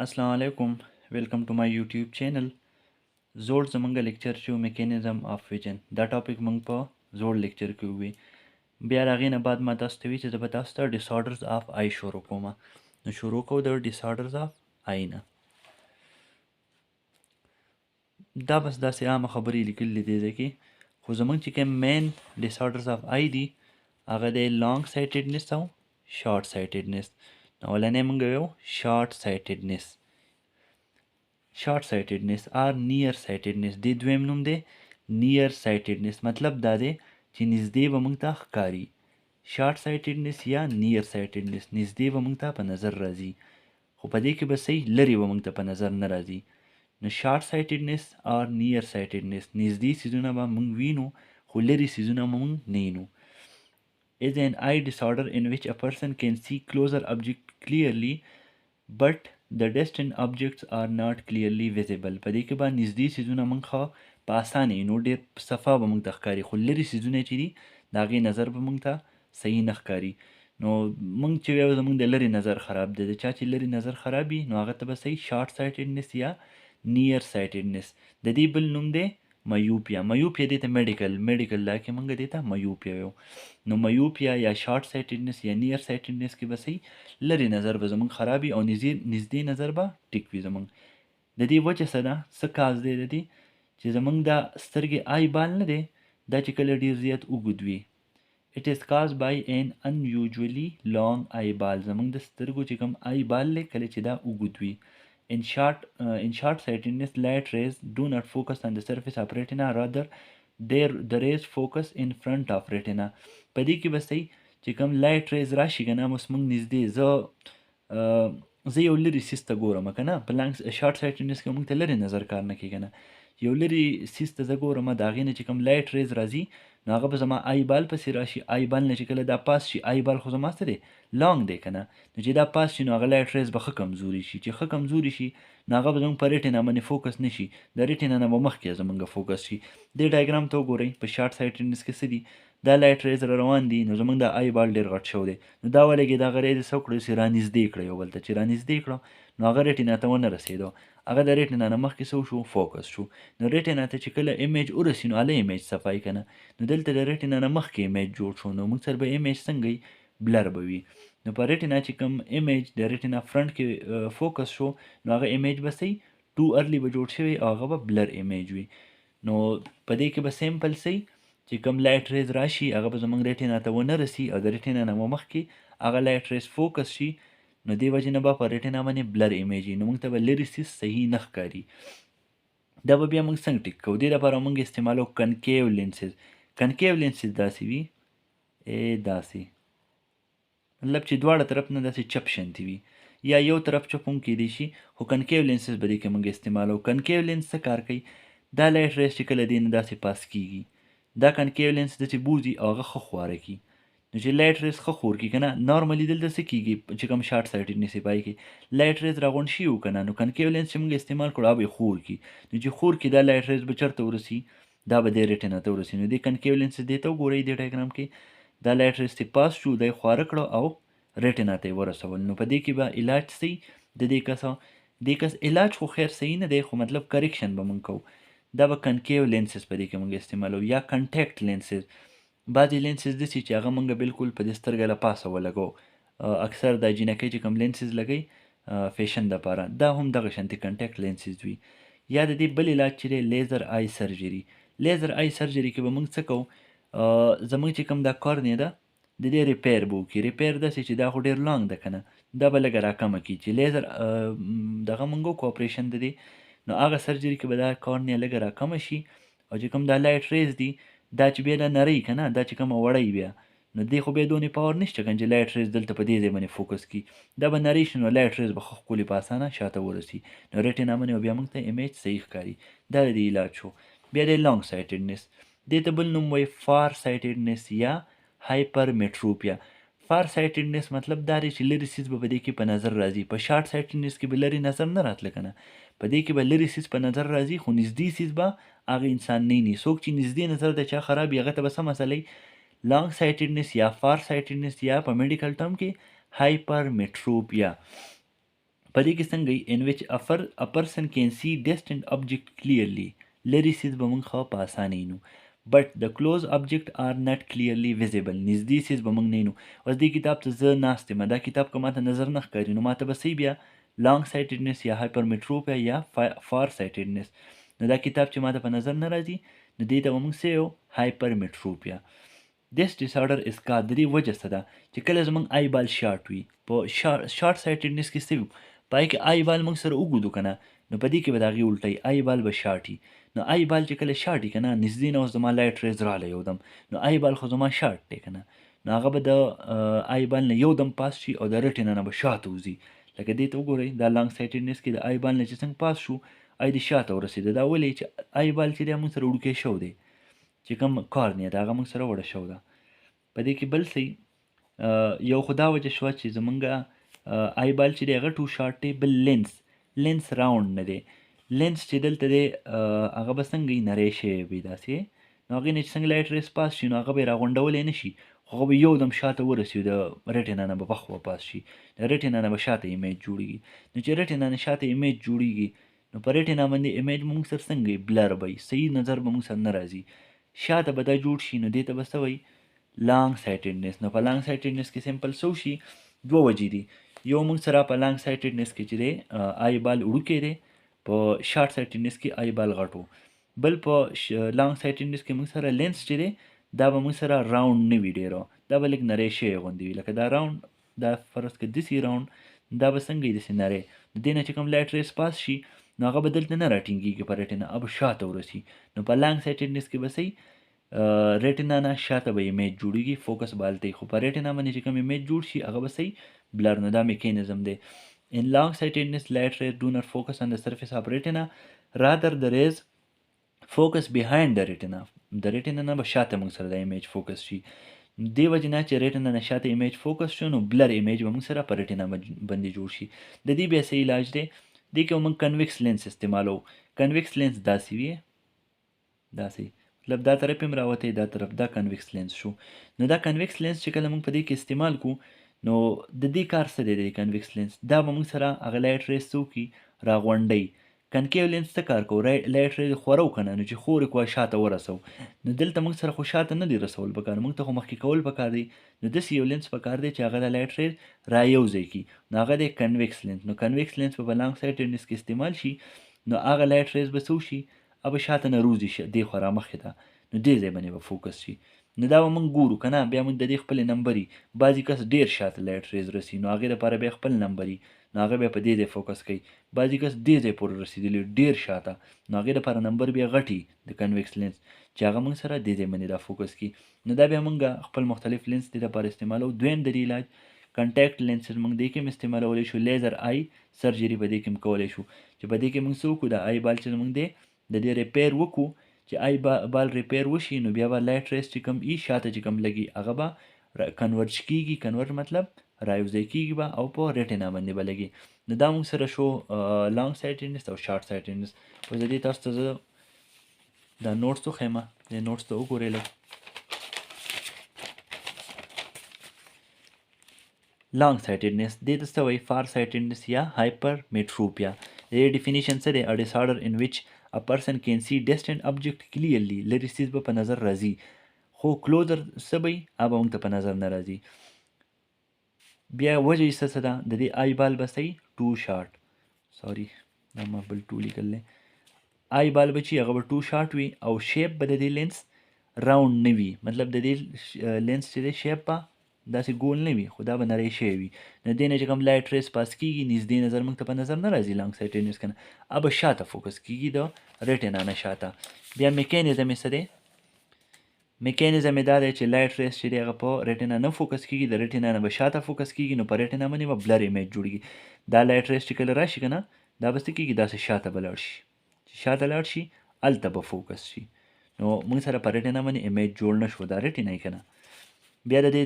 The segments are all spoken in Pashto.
अस्सलाम वालेकुम welcome to my YouTube channel जोड़ ज़मंगा लेक्चर शो मैकेनिज्म ऑफ विजन دا टॉपिक मंग पा जोड़ लेक्चर के हुए बया रागे न बाद मा तस्तवी च जबतास्ता डिसऑर्डर्स ऑफ आई शुरू कोमा न शुरू को द डिसऑर्डर्स ऑफ आई ना دا बस दा से आम खबरी लिखल दे दे कि खो ज़मंग च के मेन डिसऑर्डर्स ऑफ आई दी अगर दे लॉन्ग साइटेडनेस था शॉर्ट साइटेडनेस वलाने मंग गयो short sightedness short-sightedness or near-sightedness د دویم نوم دی near-sightedness مطلب دا دی چې نږدې به موږ ته ښکاري short-sightedness یا near-sightedness نږدې به موږ ته په نظر راځي خو په دې کې به صحیح لرې به موږ ته په نظر نه راځي نو short-sightedness or near-sightedness نږدې څیزونه به موږ وینو خو لرې څیزونه به موږ نه وینو is an eye disorder in which a person can see closer object clearly but the distant objects are not clearly visible په دې کې به نږدې څیزونه موږ ښه په اسانه وینو ډېر صفا به موږ ته ښکاري خو لرې څیزونه چې دي د هغې نظر به موږ ته صحیح نه ښکاري نو موږ چې وایو زموږ د لرې نظر خراب دی د چا چې لرې نظر خراب وي نو هغه ته به صحیح شارټ سایټډنس یا نیر سایټډنس د دې بل نوم دی میوپیا دې ته میډیکل لا کې موږ دې ته میوپیا وایو نو میوپیا یا شارټ سایټډنس یا نیر سایټډنس کې به صحیح لرې نظر به زموږ خراب وي او نږدې نظر به ټیک وي زموږ د دې وجه څه ده څه کاز دی د دې چې زموږ دا سترګې آی بال نه دی دا چې کله ډېر زیات اوږد وي It is caused by an unusually long eyeball زموږ د سترګو چې کوم آی بال دی کله چې دا اوږد وي In short-sightedness, light rays do not focus on the surface of retina, rather the rays focus in front of retina. په دې کې به صحیح چې کوم لایټ ریز راشي که نه اوس موږ نږدې زه یو لرې سیس ته ګورم که نه په شارټ سایټډنس کې موږ ته لرې نظر کار نه کوي که نه یو لرې سیس ته زه ګورم د هغې نه چې کوم لایټ ریز راځي نو هغه به زما آی بال پسې راشي آی بال نه چې کله دا پاس شي آی بال خو زما څه دی لانګ دی که نه نو چې دا پاس شي نو هغه لایټ ریز به ښه کمزوري شي چې ښه کمزوري شي نو هغه به زموږ په ریټینا باندې فوکس نه شي د ریټینا نه به مخکې زموږ فوکس شي دې ډایګرام ته وګورئ په شارټ سایټډنس کې څه دي دا لایټ ریز را روان دي نو زموږ د آی بال ډېر غټ شوی دی نو دا ولګېد هغه ریز څه وکړو چې رانږدې کړه یو بل ته چې رانږدې کړه نو هغه ریټینا ته ونه رسېدو هغه د ریټینا نه مخکې څه وشو فوکس شو نو ریټینا ته چې کله ایمیج ورسي نو هله ایمیج صفایي که نه نو دلته د ریټینا نه مخکې ایمیج جوړ شو نو موږ سره به ایمیج څنګه وي بلر به وي نو په ریټینا چې کوم ایمیج د ریټینا فرنټ کې فوکس شو نو هغه ایمیج به صحیح ټو ارلی به جوړ شوی او هغه به بلر ایمیج وي نو په دې کې به سیمپل صحیح چې کوم لایټ ریز راشي هغه به زموږ ریټینا ته ونه رسي او د ریټینا نه مخکې هغه لایټ ریز فوکس شي نو دې وجې نه به په ریټینا باندې بلر ایمیج وي نو موږ ته به لرې سیس صحیح نه ښکاري دا به بیا موږ څنګه ټیک کوو دې لپاره موږ استعمالو کنکیو لینسز داسې وي داسې مطلب چې دواړه طرف نه داسې چپ شنتي وي یا یو طرف چپ هم کیدی شي خو کنکیو لینسز به دې کې موږ استعمالو کنکیو لینس څه کار کوي دا لایټ ریز چې کله دې نه داسې پاس کیږي دا کنکیو لینس داسې بوځي او هغه ښه خواره کي نو چې لایټ ریز ښه خور کي که نه نارملي دلته څه کیږي چې کوم شارټ سایټډنس یې پای کې لایټ ریز راغونډ شي وو که نه نو کنکیو لینس چې موږ استعمال کړو هغه به یې خور کي نو چې خور کي دا لایټ ریز به چېرته ورسي دا به دې ریټینا ته ورسي نو دې کنکیو لینس دې ته وګورئ دې ډایګرام کې دا لایټ ریز ترې پاس شو دا یې خواره کړو او ریټینا ته یې ورسول نو په دې کې به علاج صحیح د دې کس علاج خو خیر صحیح نه دی خو مطلب کریکشن به موږ کوو دا به کنکیو لینسز په دې کې موږ استعمالو یا کنټیکټ لینسز بعضې لینسز داسې چې هغه موږ بالکل په دې سترګه له پاسه ولګو اکثر دا جینکۍ چې کوم لینسز لګوي فیشن دپاره دا هم دغه شانتې کنټیکټ لینسز وي یا د دې بل علاج چې دی لیزر آی سرجري کې به موږ څه کوو زموږ چې کوم دا کورنیا ده د دې ریپیر به وکړي ریپیر داسې چې دا خو ډېر لانګ ده که نه دا به لږه راکمه کړي چې لیزر دغه موږ وکړو اپریشن د دې نو هغه سرجري کې به دا کورنیا لږه راکمه شي او چې کوم دا لایټ ریز دي دا چې بیا دا نری که نه دا چې کومه وړی بیا نو دې خو بیا دونې پاور نشته که چې لایټ ریز دلته په دې ځای باندې فوکس کړي دا به نری شي نو لایټ ریز به ښه ښکلي په اسانه شاته ورسي نو ریټینا باندې بیا موږ ته ایمیج صحیح ښکاري دا د دې علاج شو بیا د لانګ سایټډنس دې ته بل نوم وایي فار سایټډنس یا هایپرمیټروپیا فار سایټډنس مطلب دا دی چې لرې سیز به په دې کې په نظر راځي په شارټ سایټډنس کې به لرې نظر نه راتله که نه په دې کې به لرې سیز په نظر راځي خو نږدې سیز به هغه انسان نه ویني څوک چې نږدې نظر د چا خراب وي هغه ته به څه مسله وي لانګ سایټډنس یا فار سایټډنس یا په میډیکل ټرم کې هایپرمیټروپیا په په دې کې څنګه ان وچ ا پرسن کین سی ډسټنټ آبجیکټ کلیرلی لرې سیز به موږ ښه په اسانۍ نو بټ د کلوز آبجیکټ آر نټ کلیرلی ویزیبل نږدې سیز به موږ نه وینو. اوس دې کتاب ته زه ناست یم دا کتاب که ماته نظر نه ښکاري نو ماته به صحیح بیا لانګ سایټډنس یا هایپرمیټروپیا یا فار سایټډنس نو دا کتاب چې ماته په نظر نه راځي نو دې ته به موږ څه یو هایپرمیټروپیا. This disorder is called د دې وجه څه ده چې کله زموږ آی بال شارټ وي په شارټ سایټډنس کې څه وي پای کې آی بال موږ سره وګورو که نه نو په دې کې به د هغې الټی آی بال به شارټ وي نو آی بال چې کله شارټ وي که نه نږدې نه اوس زما لایټ ریز راغلی یو دم نو آی بال خو زما شارټ دی که نه نو هغه به د آی بال نه یو دم پاس شي او د رټینه نه به شاته وځي لکه دې ته وګورئ دا لانګ سایټډنس کې د آی بال نه چې څنګه پاس شو آی دې شاته ورسېده دا ولې چې آی بال چې دی موږ سره وړوکی شوی دی چې کوم کارنیا ده هغه موږ سره وړه شوی ده. په دې کې بل څه یو خو دا وجه شوه چې زمونږ آی بال چې دی هغه ټو شارټ دی بل لینس راوند نه دی لینس چې دلته دی هغه به څنګه وي نری شوی وي داسې نو هغې نه چې څنګه لایټ ریس پاس شي نو هغه به یې راغونډولی نه شي خو هغه به یو دم شاته ورسي د رټینه نه به پخوا پاس شي د رټینه نه به شاته ایمیج جوړېږي نو چې رټینه نه شاته ایمیج جوړېږي نو په رټینه باندې ایمیج موږ سره څنګه بلر به وي صحیح نظر به موږ سره نه راځي شاته به دا جوړ شي نو دې ته به څه وایي لانګ سایټډنس. نو په لانګ سایټډنس کې سمپل څه وشي دوه وجې دي یو موږ سره په لانګ سایټډنس کې چې دی آی بال وړوکی دی په شارټ سایټډنس کې آی بال غټو بل په لانګ سایټډنس کې موږ سره لینس چې دی دا به موږ سره راوند نه وي ډېرو دا به لږ نری شوی غوندې وي لکه دا راوند دا فرض که داسې راوند دا به څنګه وي داسې نری د دې نه چې کوم لایټ ریس پاس شي نو هغه به دلته نه راټینګېږي په رټینه هغه به شاته ورسي نو په لانګ سایټډنس کې به صحیح ریټینا نه شاته به ایمیج جوړېږي فوکس به هلته خو په ریټینا باندې چې کوم ایمیج جوړ شي هغه به صحیح بلر نو دا میکینزم دی. In long sightedness light rays do not focus on the surface of retina rather the rays focus behind the retina د retina نه به شاته موږ سره د ایمیج فوکس شي دې وجې نه چې retina نه شاته ایمیج فوکس شو نو بلر ایمیج به موږ سره په retina باندې جوړ شي د دې بیا څه علاج دی دې کې موږ کنویکس لینس استعمالو کنویکس لینس داسې وي داسې مطلب دا طرف هم راوتی دا طرف دا کنویکس لینس شو نو دا کنویکس لینس چې کله موږ په دې کې استعمال کو نو د دې کار څه دی د کنویکس لینس دا به موږ سره هغه لایټ ریز څه وکړي راغونډوي کنکیو لینس څه کار کوو لایټ ریز خورو که نه نو چې خورې کوا شاته ورسو نو دلته موږ سره خو شاته نه دی رسول پکار موږ ته خو مخکې کول پکار دی نو داسې یو لینس پکار دی چې هغه د لایټ ریز رایوځی کړي نو هغه دی کنویکس لینس نو کنویکس لینس په لانګ سایټډنس کې استعمال شي نو هغه لایټ ریز به څه وشي هغه شاته نه روزي دې خوا رامخې ته نو دې ځای باندې به فوکس شي نو دا به موږ ګورو که نه بیا موږ د دې خپلې نمبري بعضې کس ډېر شاته لایټ ریز رسي نو هغې دپاره بیا خپل نمبري نو هغه بیا په دې ځای فوکس کوي بعضې کس دې ځای پورې رسېدلي ډېر شاته نو هغې دپاره نمبر بیا غټي د کنویکس لینس چې هغه موږ سره دې ځای باندې دا فوکس کړي نو دا بیا موږ خپل مختلف لینس دې دپاره استعمالو دویم د دې علاج کنټیکټ لینسز موږ دې کې هم استعمالولی شو لیزر آی سرجري په دې کې هم کولی شو چې په دې کې موږ څه وکړو د آی بال چې موږ دی د دې ریپیر وکړو چې آی بال ریپیر وشي نو بیا به لایټ ریس چې کوم ای شاته چې کوم لګي هغه به کنورټ کېږي کنورټ مطلب رايوځای کېږي به او په ریټینا باندې به لګي نو دا موږ سره شو لانګ سایټډنس او شارټ سایټډنس اوس د دې تاسو ته زه دا نوټس وښیم دې نوټس ته وګورئ لږ لانګ سایټډنس دې ته څه وایي فار سایټډنس یا هایپرمیټروپیا د دې ډیفینیشن څه دی ا ډسارډر ان وچ a person can see distant object clearly لرې څیز به په نظر راځي خو کلوزر څه به وي هغه به موږ ته په نظر نه راځي بیا وجه یې څه ده د دې آی بال به صحیح ټو شارټ سوري دا ما بل ټو لیکلی آی بال به چې هغه به ټو شارټ وي او شیپ به د دې لینس راوند نه وي مطلب د دې لینس چې دی شیپ به داسې ګول نه وي خو دا به نری شوی وي د دې نه چې کوم لایټ ریس پاس کېږي نږدې نظر موږ ته په نظر نه راځي لانګ سایټډنس که نه هغه به شاته فوکس کېږي د ریټینا نه شاته بیا میکینزم یې څه دی میکینزم یې دا دی چې لایټ ریس چې دی هغه په ریټینا نه فوکس کېږي د ریټینا نه به شاته فوکس کېږي نو په ریټینا باندې به بلر ایمیج جوړېږي دا لایټ ریس چې کله راشي که نه دا به څه کېږي داسې شاته به لاړ شي چې شاته لاړ شي هلته به فوکس شي نو موږ سره په ریټینا باندې ایمیج جوړ نه شو دا ریټینا یې که نه بیا د دې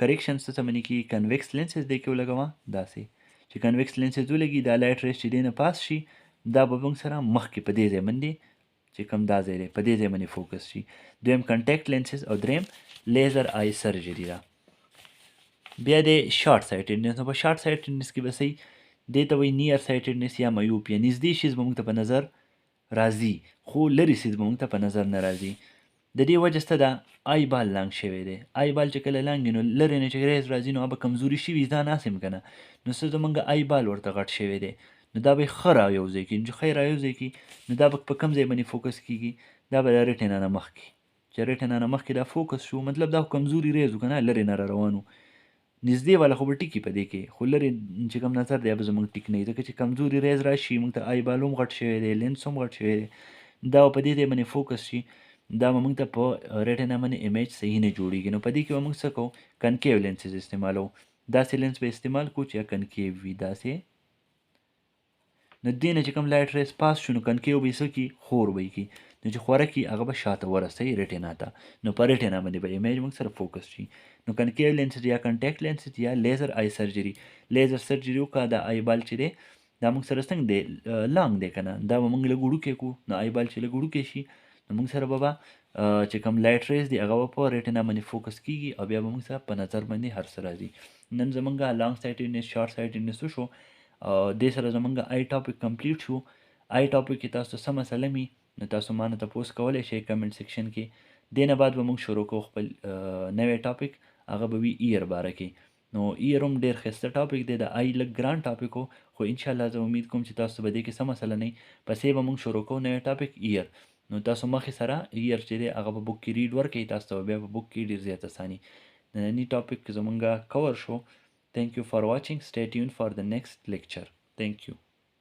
کریکشن څه معنی کې کنویکس لینسز دی کې ولګوه داسې چې کنویکس لینسز ولګي دا لایټ ریس چې دی نه پاس شي دا به موږ سره مخکې په دې ځای باندې چې کوم دا ځای دی په دې ځای باندې فوکس شي دویم کنټیکټ لینسز او دریم لیزر آی سرجري ده بیا د شارټ سایټډنس نو په شارټ سایټډنس کې به صحیح دې ته وایي نیر سایټډنس یا مایوپیا. نږدې شیز به موږ ته په نظر راځي خو لرې سیز به موږ ته په نظر نه راځي. د دې وجه څه ده؟ آی بال لانګ شوی دی. آی بال چې کله لانګ وي نو لرې نه چې ریز راځي نو هغه به کمزوري شوي ځان هسې که نه، نو څه زمونږ آی بال ورته غټ شوی دی، نو دا به یې ښه رایوځی کړي. چې ښه یې رایوځی کړي نو دا به په کوم ځای باندې فوکس کېږي؟ دا به د ریټینا نه مخکې، چې ریټینا نه مخکې دا فوکس شو، مطلب دا کمزوري ریز و که نه، لرې نه را روان و. نږدې والا خو به ټیکي په دې کې، خو لرې چې کوم نظر دی به زموږ ټیک نه وي، ځکه چې کمزوري ریز راشي موږ ته آی بال هم غټ شوی دی، لینس هم غټ شوی دی، دا په دې ځای باندې فوکس شي، دا به موږ ته په ریټینا باندې امیج صحیح نه جوړېږي. نو په دې کې به موږ څه کوو؟ کنکیو لینسز استعمالوو. داسې لینس به استعمال کوو چې کنکیو وي داسې. نو دې نه چې کوم لایټ ریز پاس شو نو کنکیو به یې څه کړي؟ خور به یې کړي، نو چې خوره کړي هغه به شاته ورسوي ریټینا ته، نو په ریټینا باندې به امیج موږ سره فوکس شي. نو کنکیو لینسز یا کنټیکټ لینسز یا لیزر آی سرجري. لیزر سرجري وکړه د آی بال چې دی دا موږ سره څنګه دی لانګ دی که نه، دا به موږ لږ وړوکی کړو، نو آی بال چې لږ وړوکی شي نو موږ سره به چې کوم لایټ ریز دی هغه به په ریټینا باندې فوکس کېږي او بیا به موږ سره په نظر باندې هر څه راځي. نن زمونږ لانګ سایټډنس شارټ سایټډنس وشو، دې سره زمونږ آی ټاپک کمپلیټ شو. آی ټاپک کې تاسو څه مسله می نو تاسو ما نه تپوس کولی شئ کمنټ سیکشن کې. دې نه بعد به موږ شروع کوو خپل نوی ټاپک، هغه به وي ایر باره کې. نو ایر هم ډېر ښایسته ټاپک دی، د آی لږ ګران ټاپک و، خو انشاءالله زه امید کوم چې تاسو به دې کې څه مسله نه وي. پسې به موږ شروع کوو نوی ټاپک ایر. نو تاسو مخې سره ایر چې دی هغه به بک کې ریډ ورکړئ تاسو ته، بیا په بک کې ډېر زیات اساني. نننی ټاپک زمونږ کور شو. Thank you for watching. Stay tuned for the next lecture. Thank you.